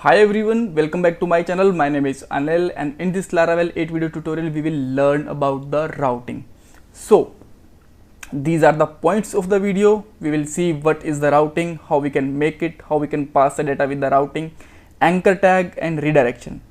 Hi everyone, welcome back to my channel. My name is Anil and in this Laravel 8 video tutorial we will learn about the routing. So these are the points of the video. We will see what is the routing, how we can make it, how we can pass the data with the routing, anchor tag and redirection.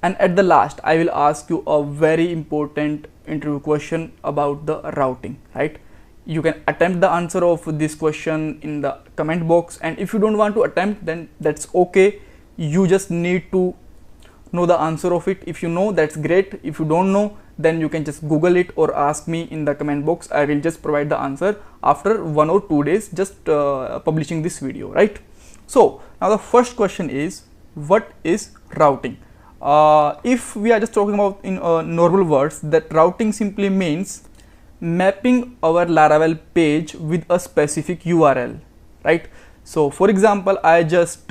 And at the last I will ask you a very important interview question about the routing, right? You can attempt the answer of this question in the comment box, and if you don't want to attempt, then that's okay. You just need to know the answer of it. If you know, that's great. If you don't know, then you can just Google it or ask me in the comment box. I will just provide the answer after 1 or 2 days just publishing this video, right? So now the first question is, what is routing? If we are just talking about in normal words, that routing simply means mapping our Laravel page with a specific URL, right? So for example, I just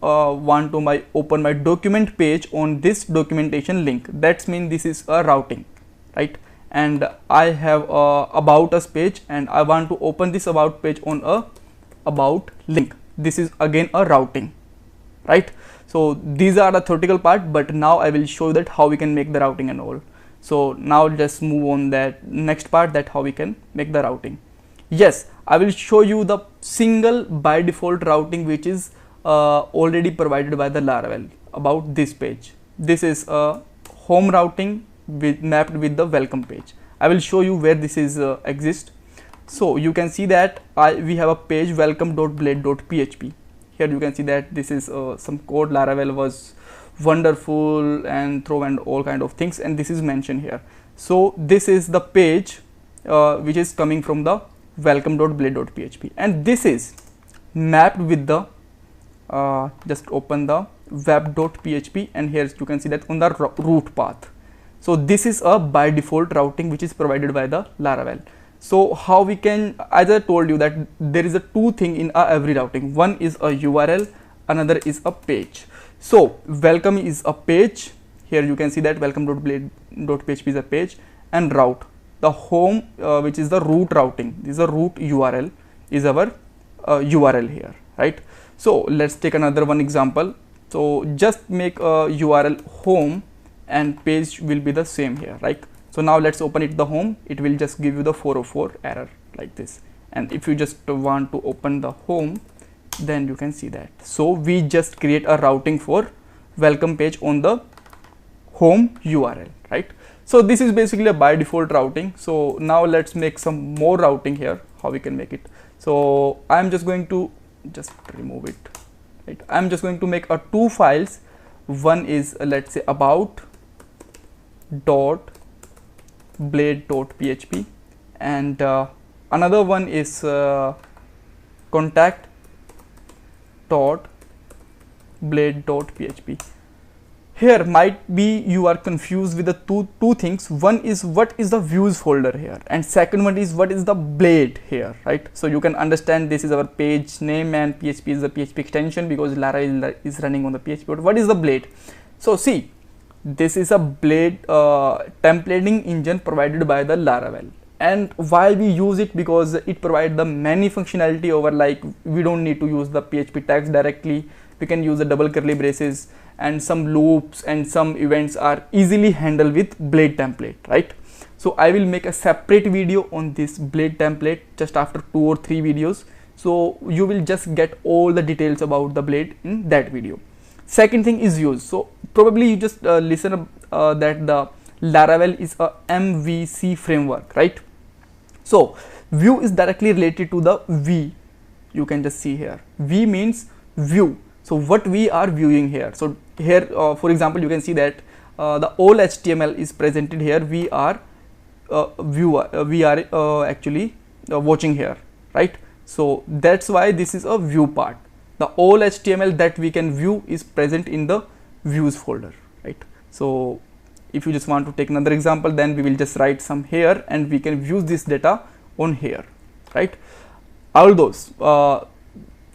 want to open my document page on this documentation link. That means this is a routing, right? And I have about us page and I want to open this about page on a about link. This is again a routing, right? So these are the theoretical part, but now I will show you that how we can make the routing and all. So now just move on that next part, that how we can make the routing. Yes, I will show you the single by default routing which is already provided by the Laravel about this page. This is a home routing mapped with the welcome page. I will show you where this is exists. So you can see that we have a page welcome.blade.php. Here you can see that this is some code. Laravel was wonderful and throw and all kind of things, and this is mentioned here. So this is the page which is coming from the welcome.blade.php, and this is mapped with the just open the web.php, and here you can see that on the root path. So this is a by default routing which is provided by the Laravel. So how we can, as I told you that there is a two thing in every routing. One is a URL, another is a page. So welcome is a page. Here you can see that welcome.blade.php is a page, and route, the home which is the root routing. This is a root URL is our URL here, right? So let's take another one example. So just make a URL home and page will be the same here, right? So now let's open it the home. It will just give you the 404 error like this. And if you just want to open the home, then you can see that. So we just create a routing for welcome page on the home URL, right? So this is basically a by default routing. So now let's make some more routing here, how we can make it. So I'm just going to just remove it, right? I'm just going to make a two files. One is let's say about dot blade.php, and another one is contact dot blade.php. Here might be you are confused with the two things. One is what is the views folder here, and second one is what is the blade here, right? So you can understand this is our page name and PHP is the PHP extension because Laravel is running on the PHP. But what is the blade? So see, this is a blade templating engine provided by the Laravel. And why we use it? Because it provides the many functionality over, like we don't need to use the PHP tags directly. We can use the double curly braces, and some loops and some events are easily handled with blade template, right? So I will make a separate video on this blade template just after 2 or 3 videos. So you will just get all the details about the blade in that video. Second thing is views. So probably you just listen that the Laravel is a MVC framework, right? So view is directly related to the V. You can just see here, V means view. So what we are viewing here. So here for example you can see that the all HTML is presented here. We are actually watching here, right? So that's why this is a view part. The all HTML that we can view is present in the views folder, right? So if you just want to take another example, then we will just write some here and we can view this data on here, right? All those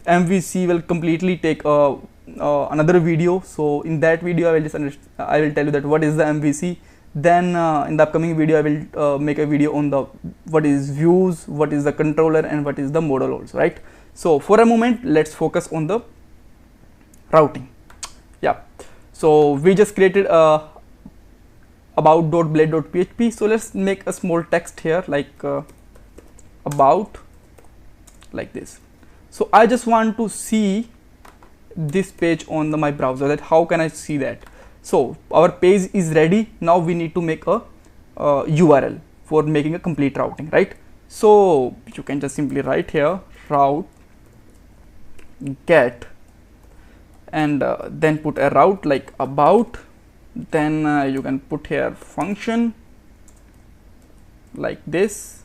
MVC will completely take another video. So in that video I will tell you that what is the MVC. Then in the upcoming video I will make a video on the what is views, what is the controller, and what is the model also, right? So for a moment let's focus on the routing. Yeah, so we just created a about.blade.php. So let's make a small text here like about, like this. So I just want to see this page on my browser. That how can I see that? So our page is ready. Now we need to make a URL for making a complete routing, right? So you can just simply write here route get and then put a route like about, then you can put here function like this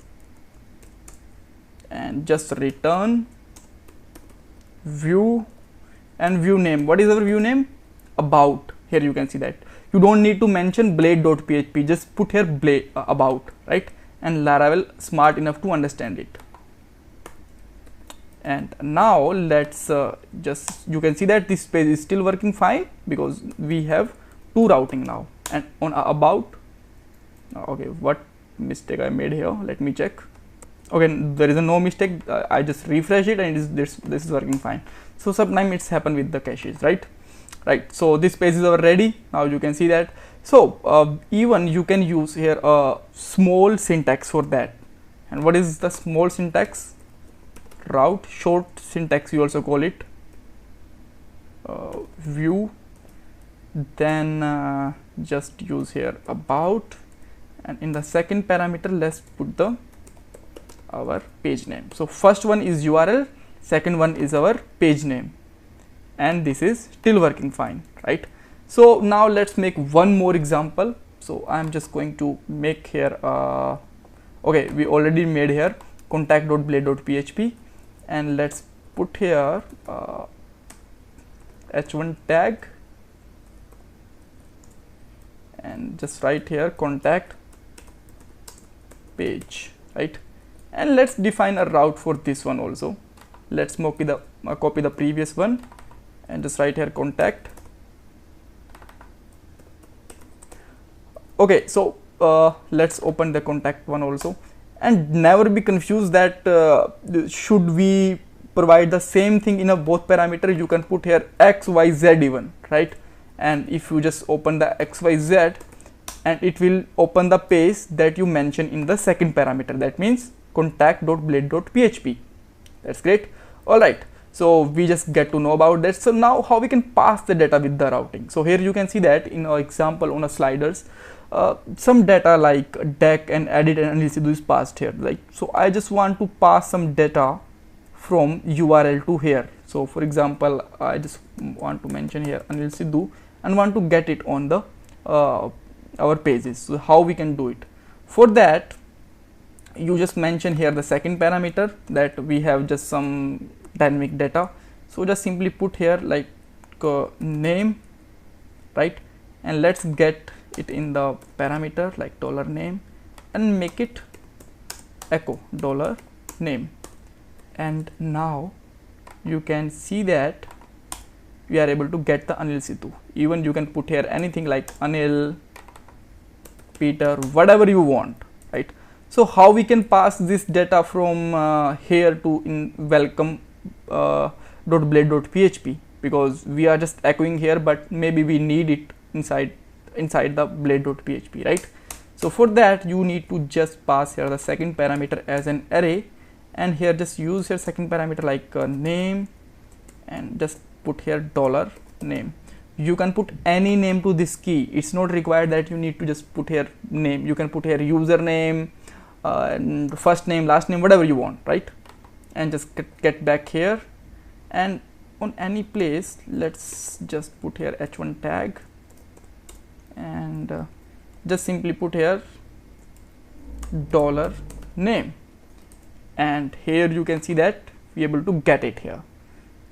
and just return view and view name. What is our view name? About. Here you can see that you don't need to mention blade.php, just put here blade about, right? And Laravel smart enough to understand it. And now let's just, you can see that this page is still working fine because we have two routing now. And on about, okay, what mistake I made here, let me check. Okay, there is no mistake. I just refresh it and this is working fine. So sometimes it's happened with the caches, right? So this page is ready. Now you can see that. So even you can use here a small syntax for that. And what is the small syntax? Route short syntax, you also call it. View, then just use here about, and in the second parameter let's put the our page name. So first one is URL, second one is our page name, and this is still working fine, right? So now let's make one more example. So I'm just going to make here okay, we already made here contact.blade.php, and let's put here h1 tag and just write here contact page, right? And let's define a route for this one also. Let's copy the previous one and just write here contact. Okay, so let's open the contact one also, and never be confused that should we provide the same thing in a both parameter. You can put here XYZ even, right? And if you just open the XYZ, and it will open the page that you mention in the second parameter, that means contact.blade.php. That's great. All right, so we just get to know about that. So now how we can pass the data with the routing. So here you can see that in our example on a sliders, some data like deck and edit and unlcdo is passed here. Like, so I just want to pass some data from URL to here. So for example, I just want to mention here unlcdo and want to get it on the our pages. So how we can do it? For that, you just mention here the second parameter that we have just some dynamic data. So just simply put here like name, right? And let's get it in the parameter like $name and make it echo $name. And now you can see that we are able to get the unlcdo. Even you can put here anything like Anil, Peter, whatever you want, right? So how we can pass this data from here to in welcome .blade.php, because we are just echoing here, but maybe we need it inside the blade.php, right? So for that you need to just pass here the second parameter as an array, and here just use your second parameter like name and just put here $name. You can put any name to this key. It's not required that you need to just put here name. You can put here username, first name, last name, whatever you want, right? And just get back here, and on any place let's just put here h1 tag and just simply put here $name, and here you can see that we able to get it here.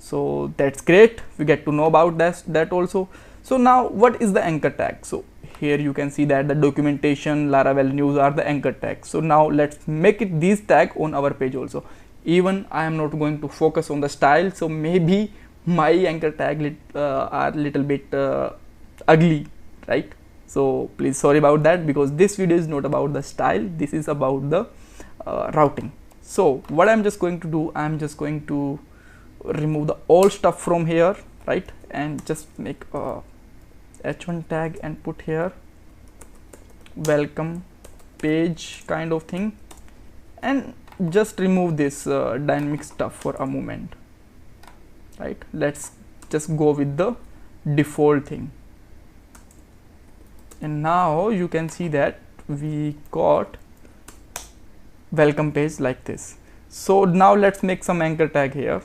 So that's great. We get to know about that also. So now what is the anchor tag? So here you can see that the documentation, Laravel news are the anchor tags. So now let's make it these tag on our page also. Even I am not going to focus on the style, so maybe my anchor tag are little bit ugly, right? So please sorry about that, because this video is not about the style, this is about the routing. So what I'm just going to do, I'm just going to remove the all stuff from here right? And just make a h1 tag and put here welcome page kind of thing, and just remove this dynamic stuff for a moment, right? Let's just go with the default thing, and now you can see that we got welcome page like this. So now let's make some anchor tag here.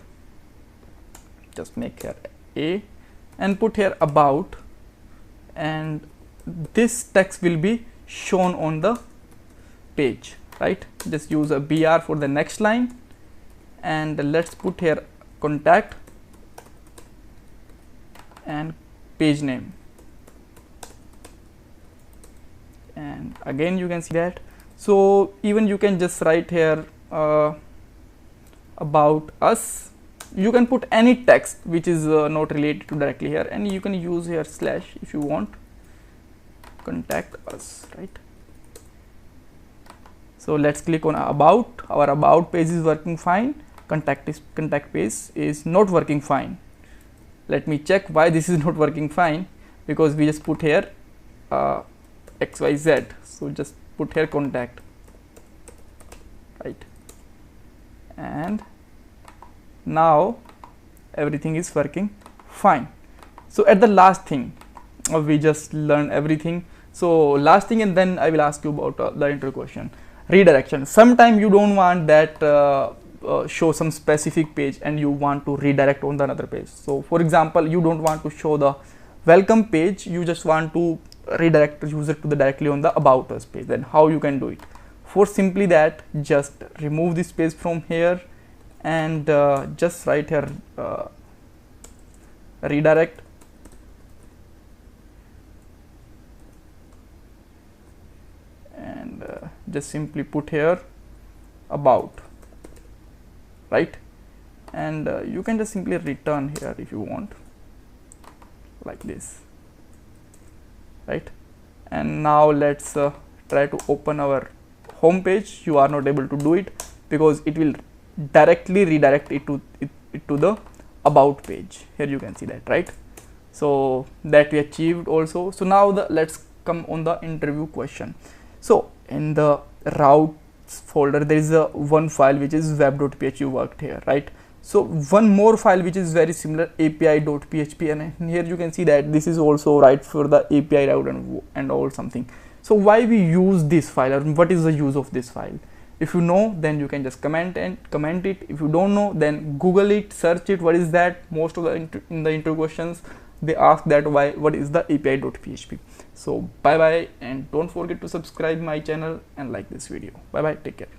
Just make here a and put here about, and this text will be shown on the page, right? Just use a br for the next line, and let's put here contact and page name, and again you can see that. So even you can just write here about us. You can put any text which is not related to directly here, and you can use here slash if you want, contact us, right? So let's click on about. Our about page is working fine, contact page is not working fine. Let me check why this is not working fine, because we just put here XYZ. So just put here contact, right? And now everything is working fine. So at the last thing, we just learned everything. So last thing, and then I will ask you about the intro question. Redirection. Sometimes you don't want that show some specific page and you want to redirect on the another page. So for example, you don't want to show the welcome page, you just want to redirect the user to the directly on the about us page. Then how you can do it? For simply that, just remove this page from here and just write here redirect, and just simply put here about, right? And you can just simply return here if you want, like this, right? And now let's try to open our home page. You are not able to do it because it will directly redirect it to the about page. Here you can see that, right? So that we achieved also. So now let's come on the interview question. So in the routes folder, there is a one file which is web.php worked here, right? So one more file which is very similar, api.php, and here you can see that this is also right for the API route and all something. So why we use this file, or what is the use of this file? If you know, then you can just comment it. If you don't know, then Google it, search it. What is that? Most of the in the intro questions they ask that what is the api.php. So bye bye, and don't forget to subscribe my channel and like this video. Bye bye, take care.